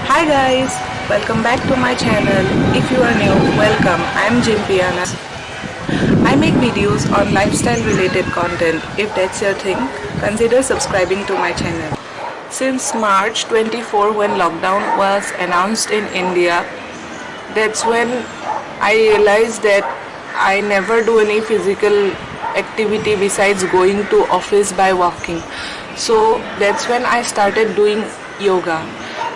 Hi guys, welcome back to my channel. If you are new, welcome. I'm Jimpianan. I make videos on lifestyle related content. If that's your thing, consider subscribing to my channel. Since March 24 when lockdown was announced in India, that's when I realized that I never do any physical activity besides going to office by walking. So that's when I started doing yoga,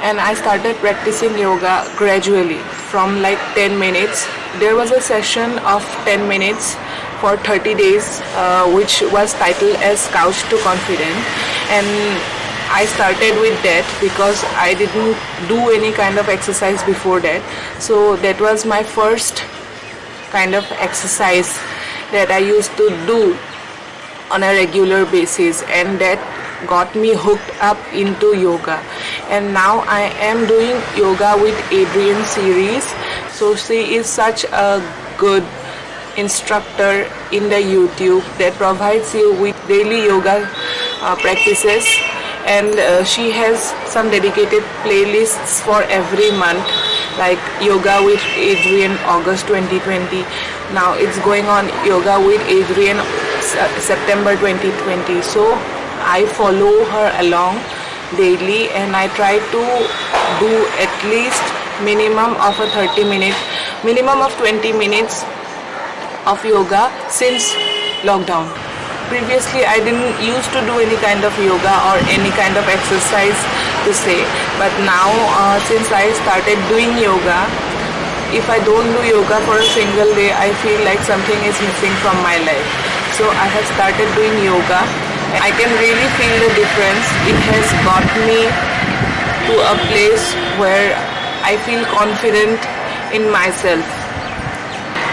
and I started practicing yoga gradually from like 10 minutes. There was a session of 10 minutes for 30 days which was titled as Couch to Confident, and I started with that because I didn't do any kind of exercise before that. So that was my first kind of exercise that I used to do on a regular basis, and that got me hooked up into yoga. And now I am doing yoga with Adrien series. So she is such a good instructor in the YouTube that provides you with daily yoga practices, and she has some dedicated playlists for every month, like Yoga with Adrien August 2020. Now it's going on Yoga with Adrien September 2020. So I follow her along daily, and I try to do at least minimum of 20 minutes of yoga since lockdown. Previously I didn't used to do any kind of yoga or any kind of exercise to say, but now since I started doing yoga, if I don't do yoga for a single day, I feel like something is missing from my life. So I have started doing yoga. I can really feel the difference. It has got me to a place where I feel confident in myself.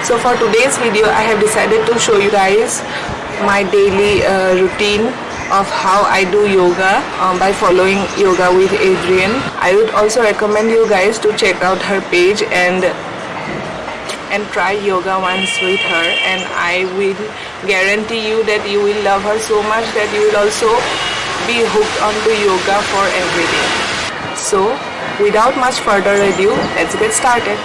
So for today's video, I have decided to show you guys my daily routine of how I do yoga by following Yoga with Adrien. I would also recommend you guys to check out her page and try yoga once with her, and I will guarantee you that you will love her so much that you will also be hooked onto yoga for every day. So without much further ado, let's get started.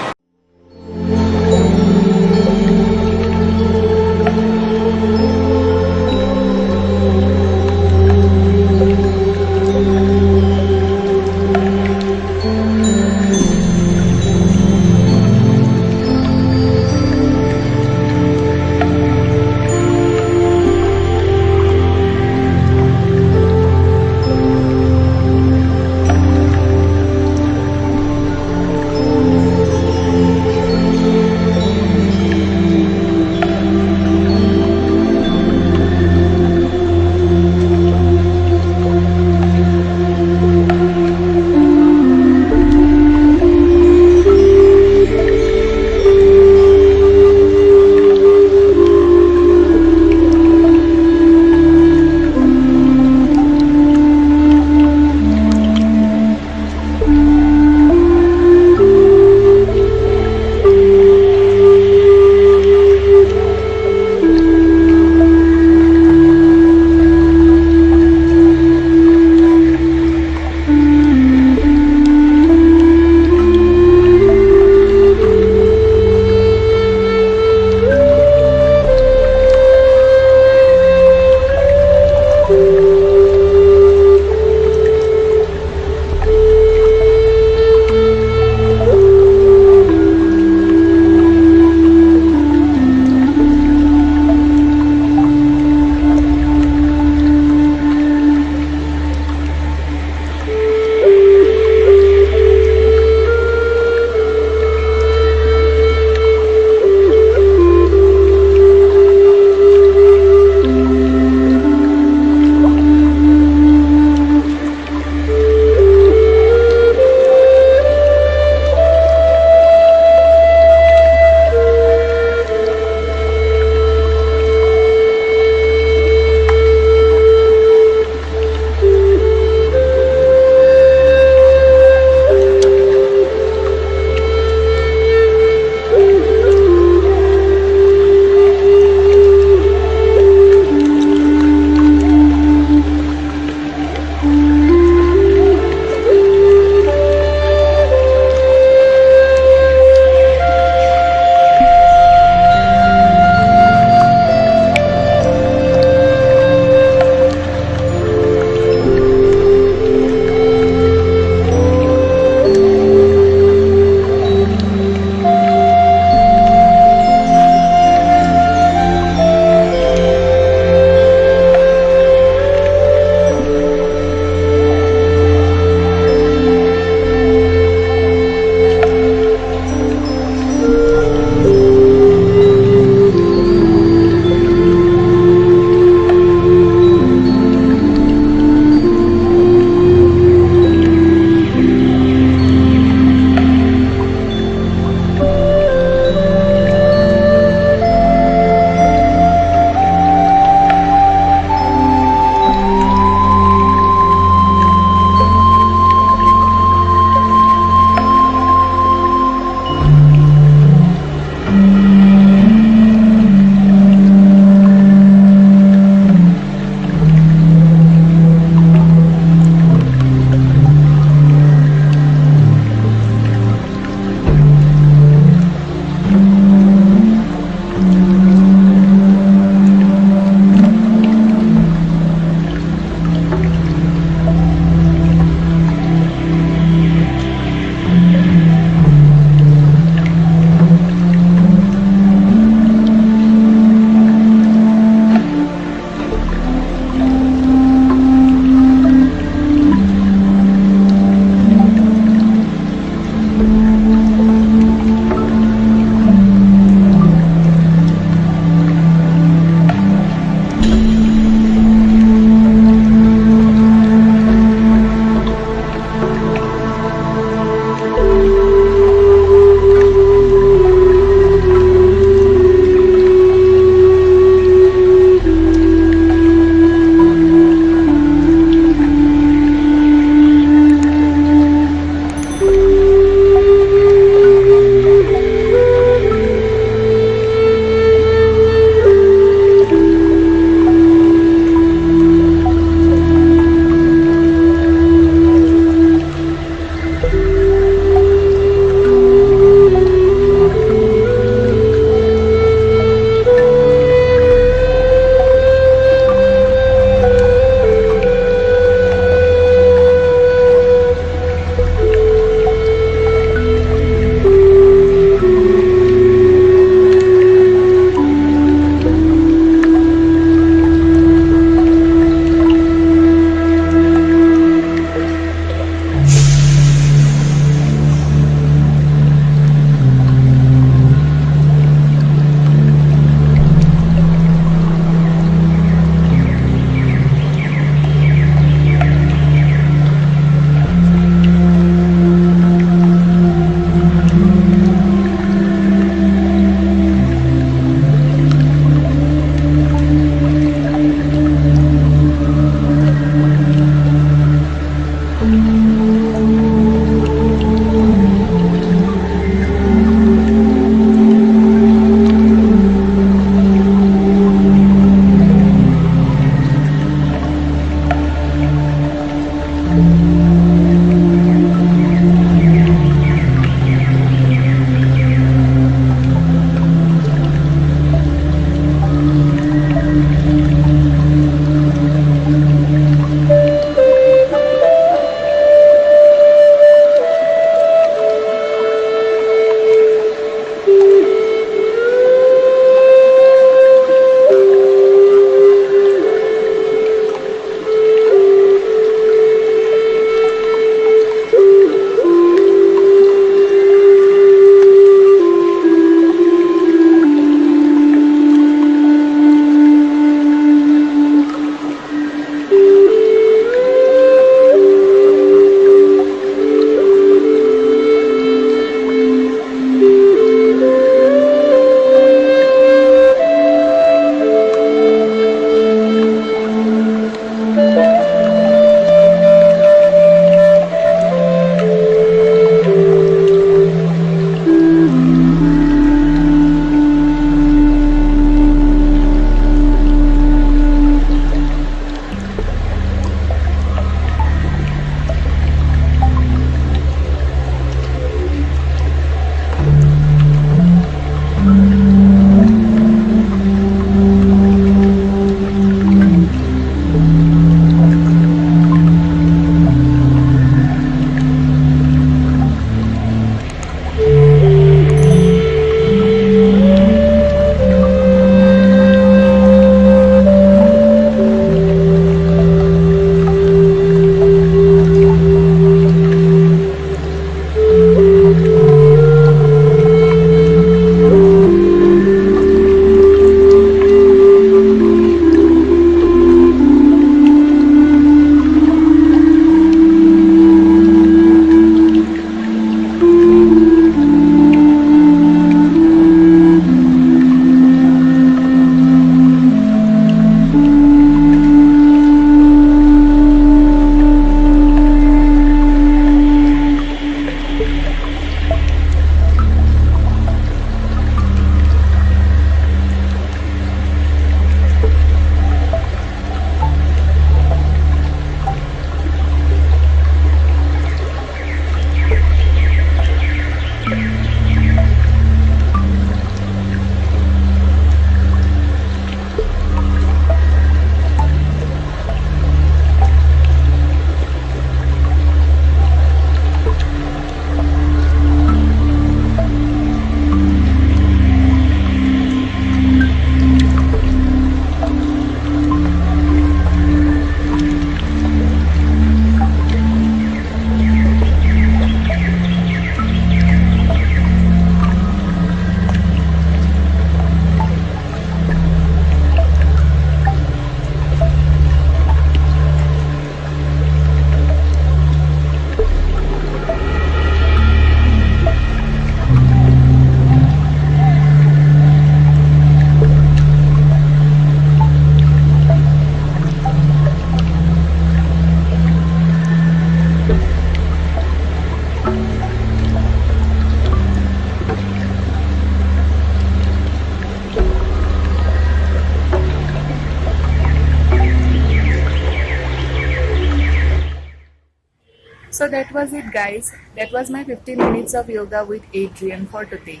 So that was it, guys. That was my 15 minutes of yoga with Adrien for today.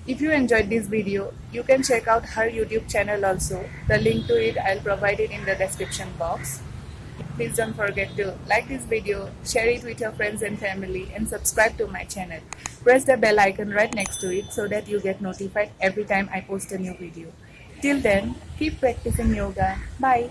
If you enjoyed this video, you can check out her YouTube channel also. The link to it I'll provide it in the description box. Please don't forget to like this video, share it with your friends and family, and subscribe to my channel. Press the bell icon right next to it so that you get notified every time I post a new video. Till then, keep practicing yoga. Bye.